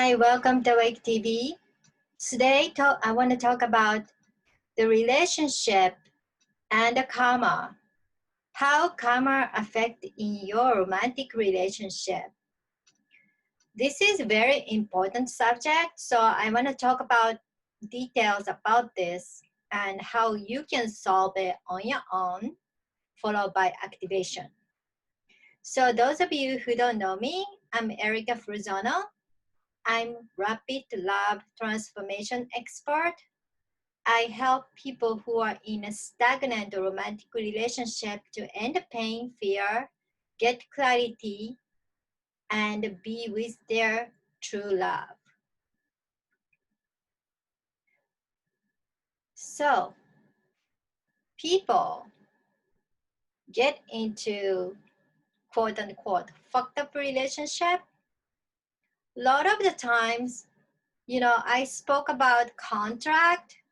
Hi, welcome to Wake TV. Today, I want to talk about the relationship and the karma. How karma affect in your romantic relationship. This is a very important subject, so I want to talk about details about this and how you can solve it on your own, followed by activation. So those of you who don't know me, I'm Erica Fruzono. I'm Rapid Love Transformation Expert. I help people who are in a stagnant romantic relationship to end the pain, fear, get clarity, and be with their true love. So, people get into quote unquote fucked up relationship. A lot of the times, I spoke about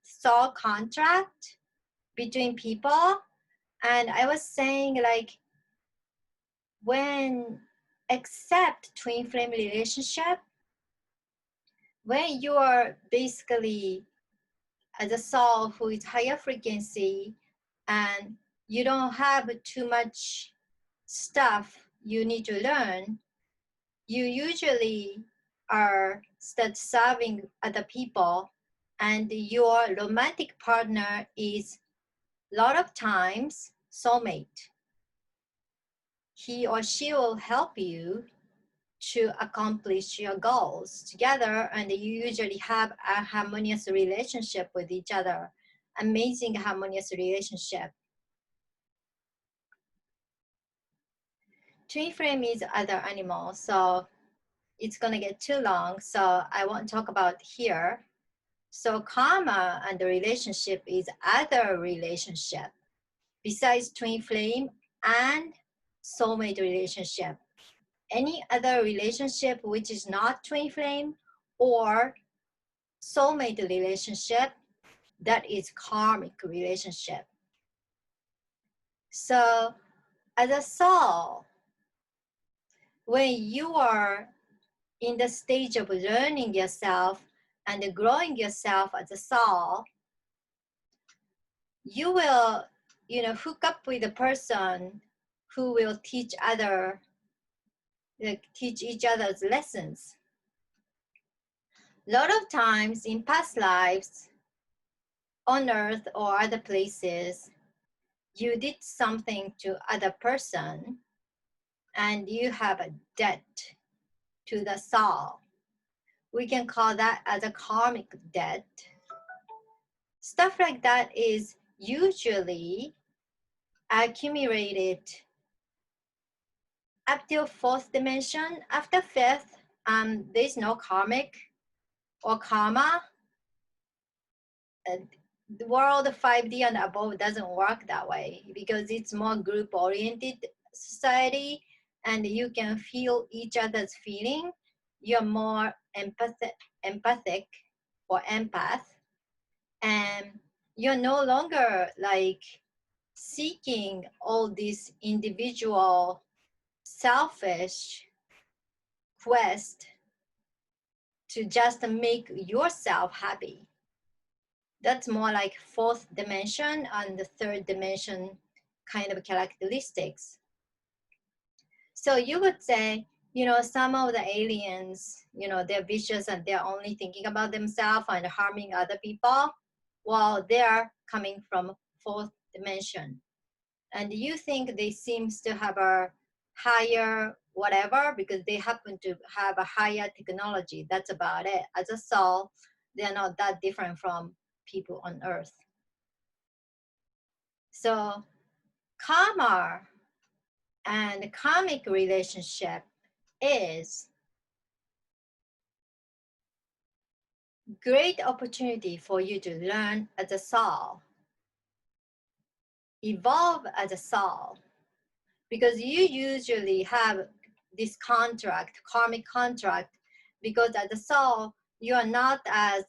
soul contract between people. And I was saying like, when accept twin flame relationship, when you are basically as a soul who is higher frequency and you don't have too much stuff you need to learn, you usually are start serving other people, and your romantic partner is a lot of times soulmate. He or she will help you to accomplish your goals together, and you usually have a harmonious relationship with each other. Amazing harmonious relationship. Twin flame is other animals, so it's gonna get too long, so I won't talk about here. So karma and the relationship is other relationship besides twin flame and soulmate relationship. Any other relationship which is not twin flame or soulmate relationship, that is karmic relationship. So as a soul, when you are in the stage of learning yourself and growing yourself as a soul, you will, hook up with a person who will teach each other's lessons. A lot of times in past lives, on earth or other places, you did something to other person and you have a debt to the soul. We can call that as a karmic debt. Stuff like that is usually accumulated up till fourth dimension. After fifth, there's no karmic or karma. The world 5D and above doesn't work that way because it's more group-oriented society, and you can feel each other's feeling. You're more empathic or empath, and you're no longer like seeking all these individual selfish quest to just make yourself happy. That's more like fourth dimension and the third dimension kind of characteristics. So you would say, some of the aliens, they're vicious and they're only thinking about themselves and harming other people. Well, they're coming from fourth dimension. And you think they seems to have a higher whatever because they happen to have a higher technology. That's about it. As a soul, they're not that different from people on earth. So karma and karmic relationship is great opportunity for you to learn as a soul, evolve as a soul, because you usually have this contract, karmic contract, because as a soul, you are not as,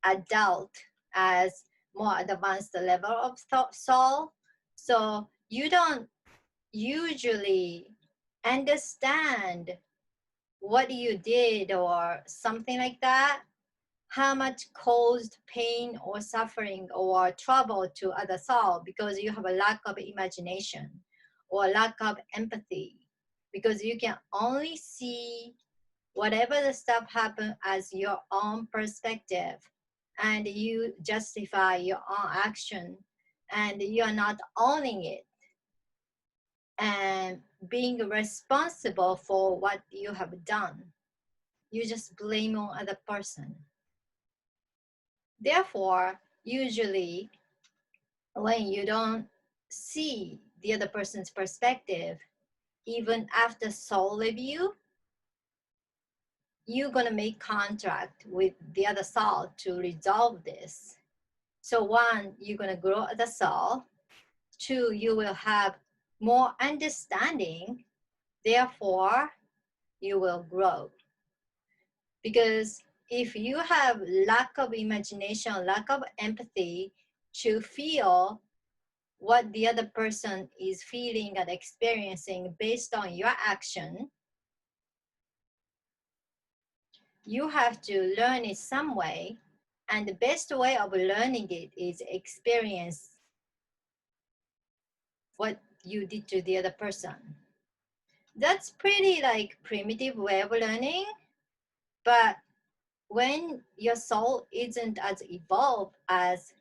adult as more advanced level of soul. So you don't usually understand what you did or something like that, how much caused pain or suffering or trouble to other soul because you have a lack of imagination or lack of empathy, because you can only see whatever the stuff happen as your own perspective, and you justify your own action, and you are not owning it and being responsible for what you have done. You just blame on other person. Therefore, usually when you don't see the other person's perspective, even after soul review, you're gonna make contract with the other soul to resolve this. So one, you're gonna grow as a soul. Two, you will have more understanding. Therefore, you will grow. Because if you have lack of imagination, lack of empathy to feel what the other person is feeling and experiencing based on your action, you have to learn it some way. And the best way of learning it is experience what you did to the other person. That's pretty like primitive way of learning, but when your soul isn't as evolved as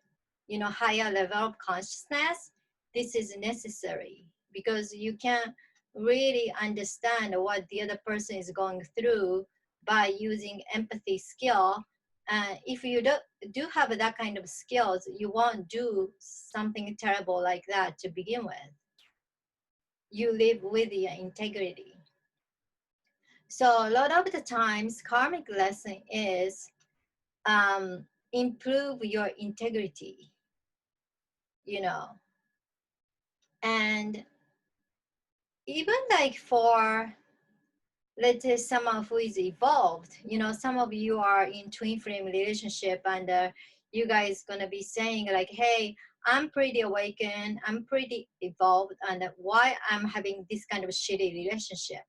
higher level of consciousness, this is necessary because you can really understand what the other person is going through by using empathy skill. If you do have that kind of skills, you won't do something terrible like that to begin with. You live with your integrity. So a lot of the times, karmic lesson is improve your integrity, you know. And even like for, let's say, someone who is evolved, some of you are in twin flame relationship, and you guys gonna be saying like, hey, I'm pretty awakened, I'm pretty evolved, and why I'm having this kind of shitty relationship?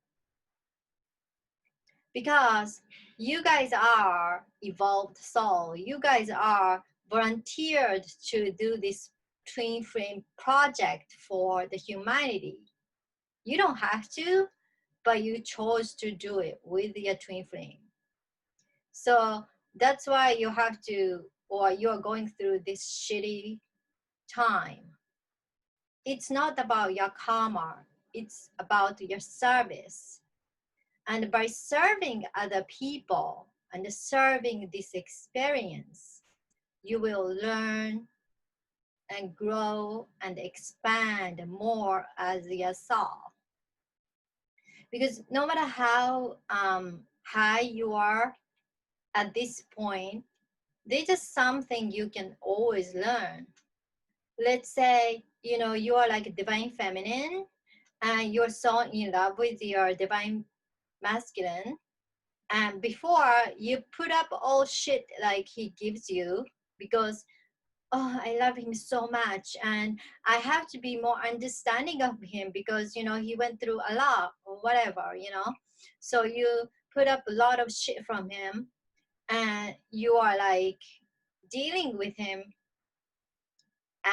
Because you guys are evolved soul. You guys are volunteered to do this twin flame project for the humanity. You don't have to, but you chose to do it with your twin flame. So that's why you have to, or you're going through this shitty time. It's not about your karma, it's about your service. And by serving other people and serving this experience, you will learn and grow and expand more as yourself. Because no matter how high you are at this point, there's just something you can always learn. Let's say, you are like a divine feminine and you're so in love with your divine masculine. And before you put up all shit like he gives you because, oh, I love him so much and I have to be more understanding of him because, he went through a lot or whatever. So you put up a lot of shit from him and you are like dealing with him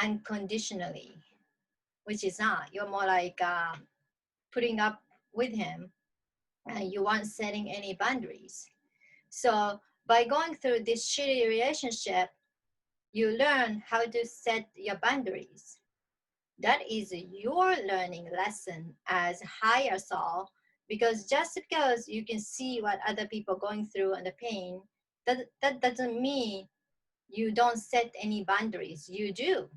unconditionally, which is not. You're more like putting up with him and you aren't setting any boundaries. So by going through this shitty relationship, you learn how to set your boundaries. That is your learning lesson as higher soul, because just because you can see what other people are going through and the pain, that doesn't mean you don't set any boundaries. You do,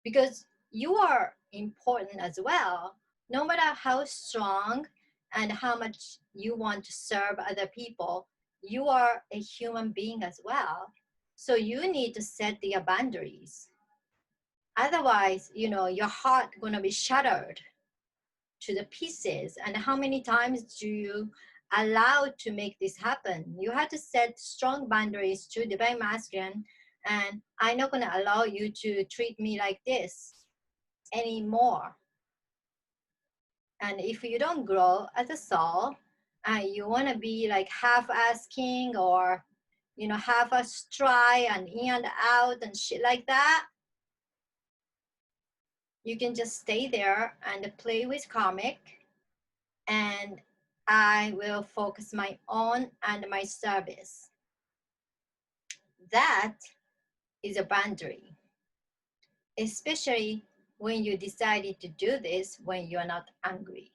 because you are important as well. No matter how strong and how much you want to serve other people, you are a human being as well. So you need to set your boundaries. Otherwise, your heart gonna be shattered to the pieces. And how many times do you allow to make this happen? You have to set strong boundaries to divine masculine, and I'm not gonna allow you to treat me like this anymore. And if you don't grow as a soul, You want to be like half asking or, you know, half a try and in and out and shit like that, you can just stay there and play with karmic, and I will focus my own and my service. That is a boundary, especially when you decided to do this when you're not angry.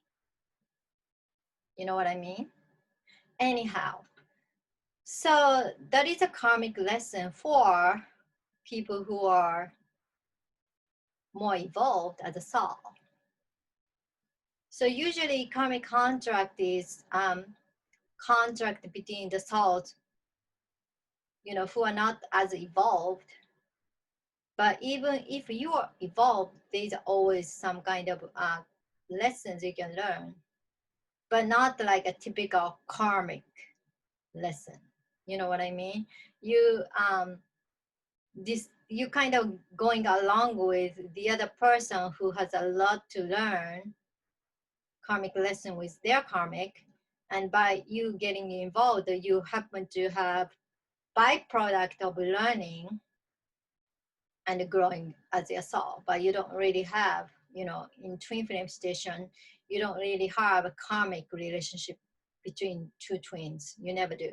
You know what I mean? Anyhow, so that is a karmic lesson for people who are more evolved as a soul. So usually karmic contract is contract between the souls, you know, who are not as evolved. But even if you are evolved, there's always some kind of lessons you can learn, but not like a typical karmic lesson. You know what I mean? You kind of going along with the other person who has a lot to learn karmic lesson with their karmic, and by you getting involved, you happen to have byproduct of learning and growing as a soul, but you don't really have, you know, in twin flame station, you don't really have a karmic relationship between two twins. You never do.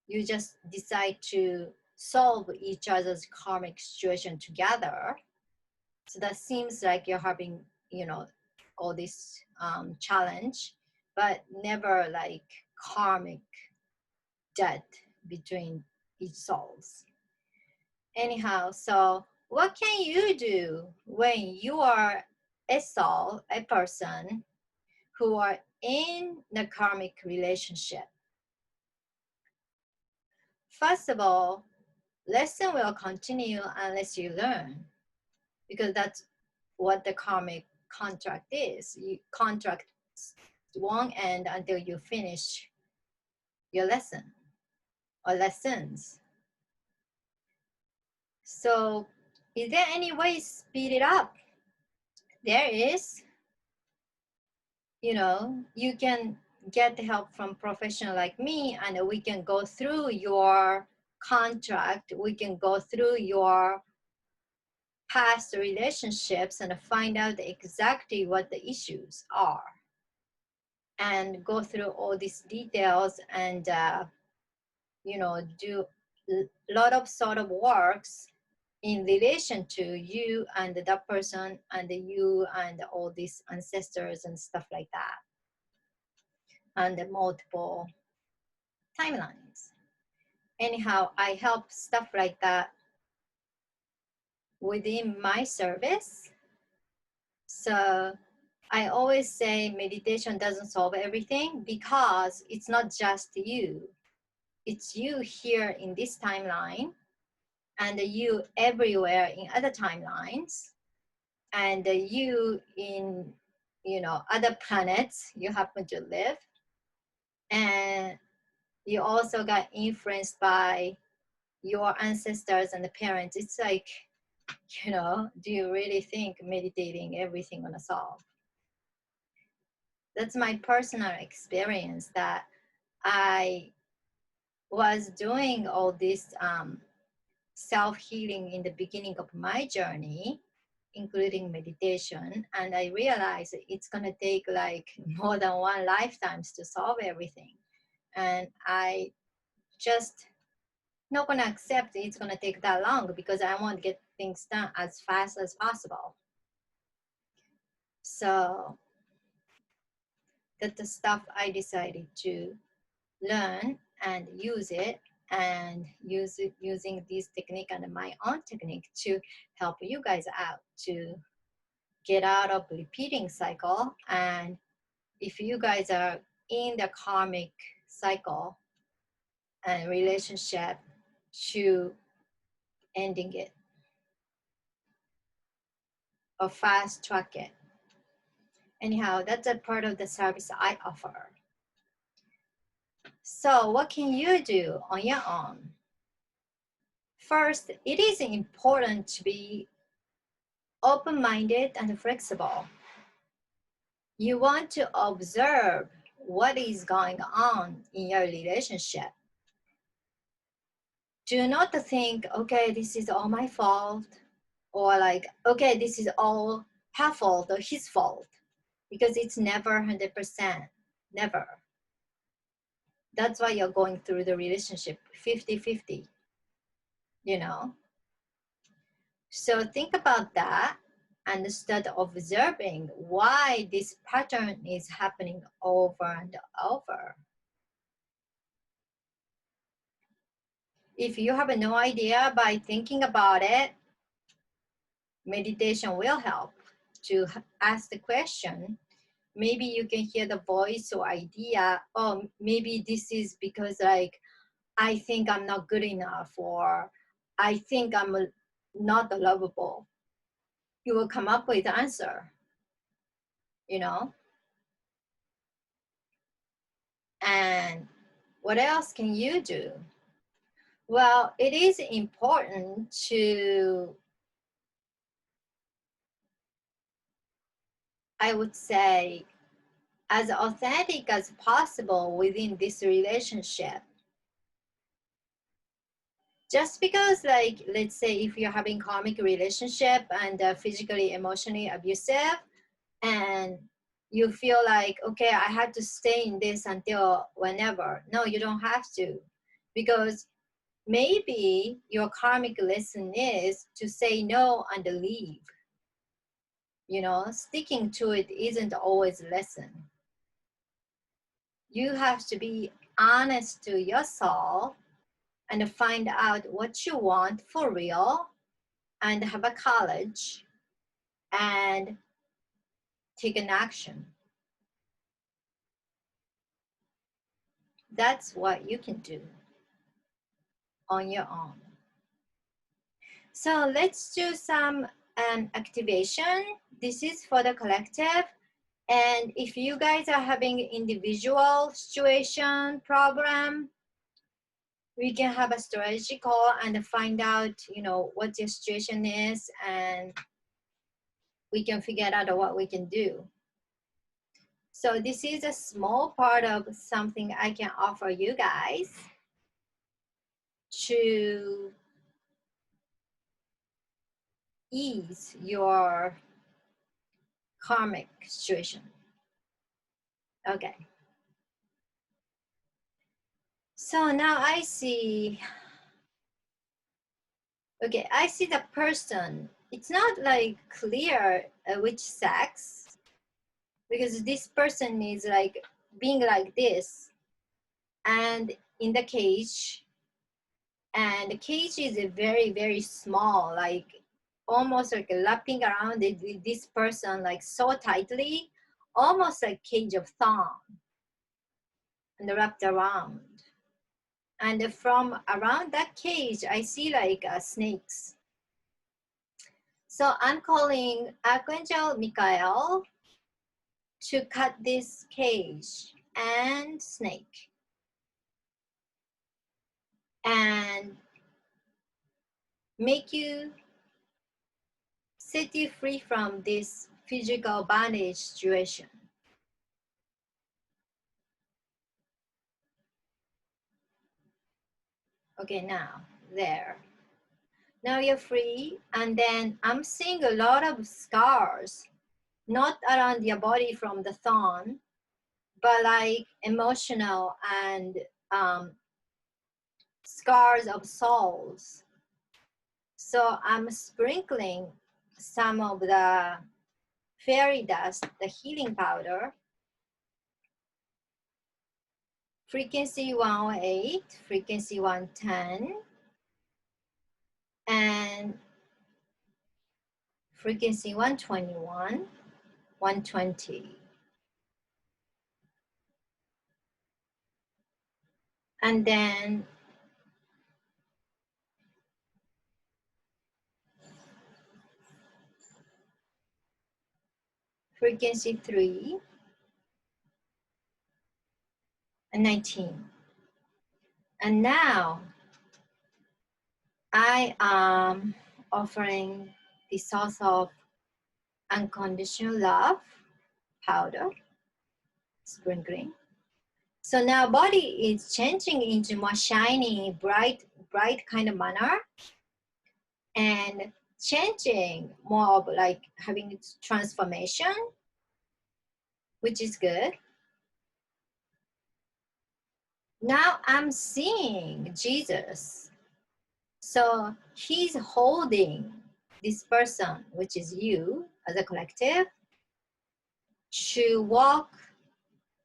You just decide to solve each other's karmic situation together. So that seems like you're having, you know, all this challenge, but never like karmic debt between each souls. Anyhow, so what can you do when you are a soul, a person who are in the karmic relationship? First of all, lesson will continue unless you learn, because that's what the karmic contract is. You contract one end until you finish your lesson or lessons. So is there any way to speed it up? There is. You know, you can get help from professional like me, and we can go through your contract, we can go through your past relationships and find out exactly what the issues are, and go through all these details, and you know, do a lot of sort of works in relation to you and that person and you and all these ancestors and stuff like that, and the multiple timelines. Anyhow, I help stuff like that within my service. So I always say meditation doesn't solve everything, because it's not just you. It's you here in this timeline, and you everywhere in other timelines, and you in, you know, other planets you happen to live, and you also got influenced by your ancestors and the parents. It's like, you know, do you really think meditating everything gonna solve? That's my personal experience, that I was doing all this self-healing in the beginning of my journey, including meditation, and I realized it's gonna take like more than one lifetimes to solve everything, and I just not gonna accept it's gonna take that long, because I want to get things done as fast as possible. So that's the stuff I decided to learn and use it, and using this technique and my own technique to help you guys out to get out of repeating cycle. And if you guys are in the karmic cycle and relationship, to ending it or fast track it. Anyhow, that's a part of the service I offer. So what can you do on your own? First, it is important to be open-minded and flexible. You want to observe what is going on in your relationship. Do not think, okay, this is all my fault, or like, okay, this is all her fault or his fault, because it's never 100%, never. That's why you're going through the relationship 50-50, you know? So think about that and start observing why this pattern is happening over and over. If you have no idea, by thinking about it, meditation will help to ask the question. Maybe you can hear the voice or idea, oh, maybe this is because like, I think I'm not good enough, or I think I'm not lovable. You will come up with the answer, you know? And what else can you do? Well, it is important to, I would say, as authentic as possible within this relationship. Just because, like, let's say if you're having karmic relationship and physically, emotionally abusive, and you feel like, okay, I have to stay in this until whenever. No, you don't have to, because maybe your karmic lesson is to say no and leave. You know, sticking to it isn't always a lesson. You have to be honest to yourself and find out what you want for real, and have a courage and take an action. That's what you can do on your own. So let's do some activation. This is for the collective. And if you guys are having individual situation problem, we can have a strategy call and find out, you know, what your situation is, and we can figure out what we can do. So this is a small part of something I can offer you guys to ease your karmic situation. Okay. So now I see, okay, I see the person. It's not like clear which sex, because this person is like being like this and in the cage, and the cage is a very, very small, like almost like lapping around this person like so tightly, almost like cage of thorn, and wrapped around. And from around that cage, I see like snakes. So I'm calling Archangel Michael to cut this cage and snake, and make you, set you free from this physical bondage situation. Okay, now, there. Now you're free, and then I'm seeing a lot of scars, not around your body from the thorn, but like emotional and scars of souls. So I'm sprinkling some of the fairy dust, the healing powder, frequency 108, frequency 110, and frequency 121, 120. And then frequency 3 and 19. And now I am offering the source of unconditional love powder, sprinkling. So now body is changing into more shiny, bright kind of manner, and changing more of like having its transformation, which is good. Now I'm seeing Jesus. So he's holding this person, which is you as a collective, to walk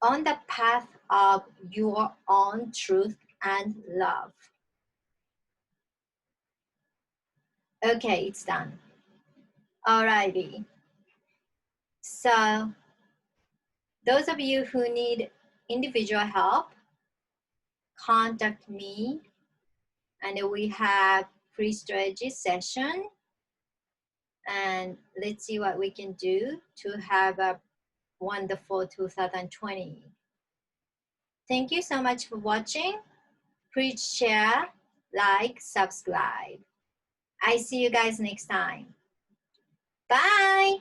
on the path of your own truth and love. Okay, it's done. Alrighty. So those of you who need individual help, contact me, and we have free strategy session, and let's see what we can do to have a wonderful 2020. Thank you so much for watching. Please share, like, subscribe. I see you guys next time. Bye.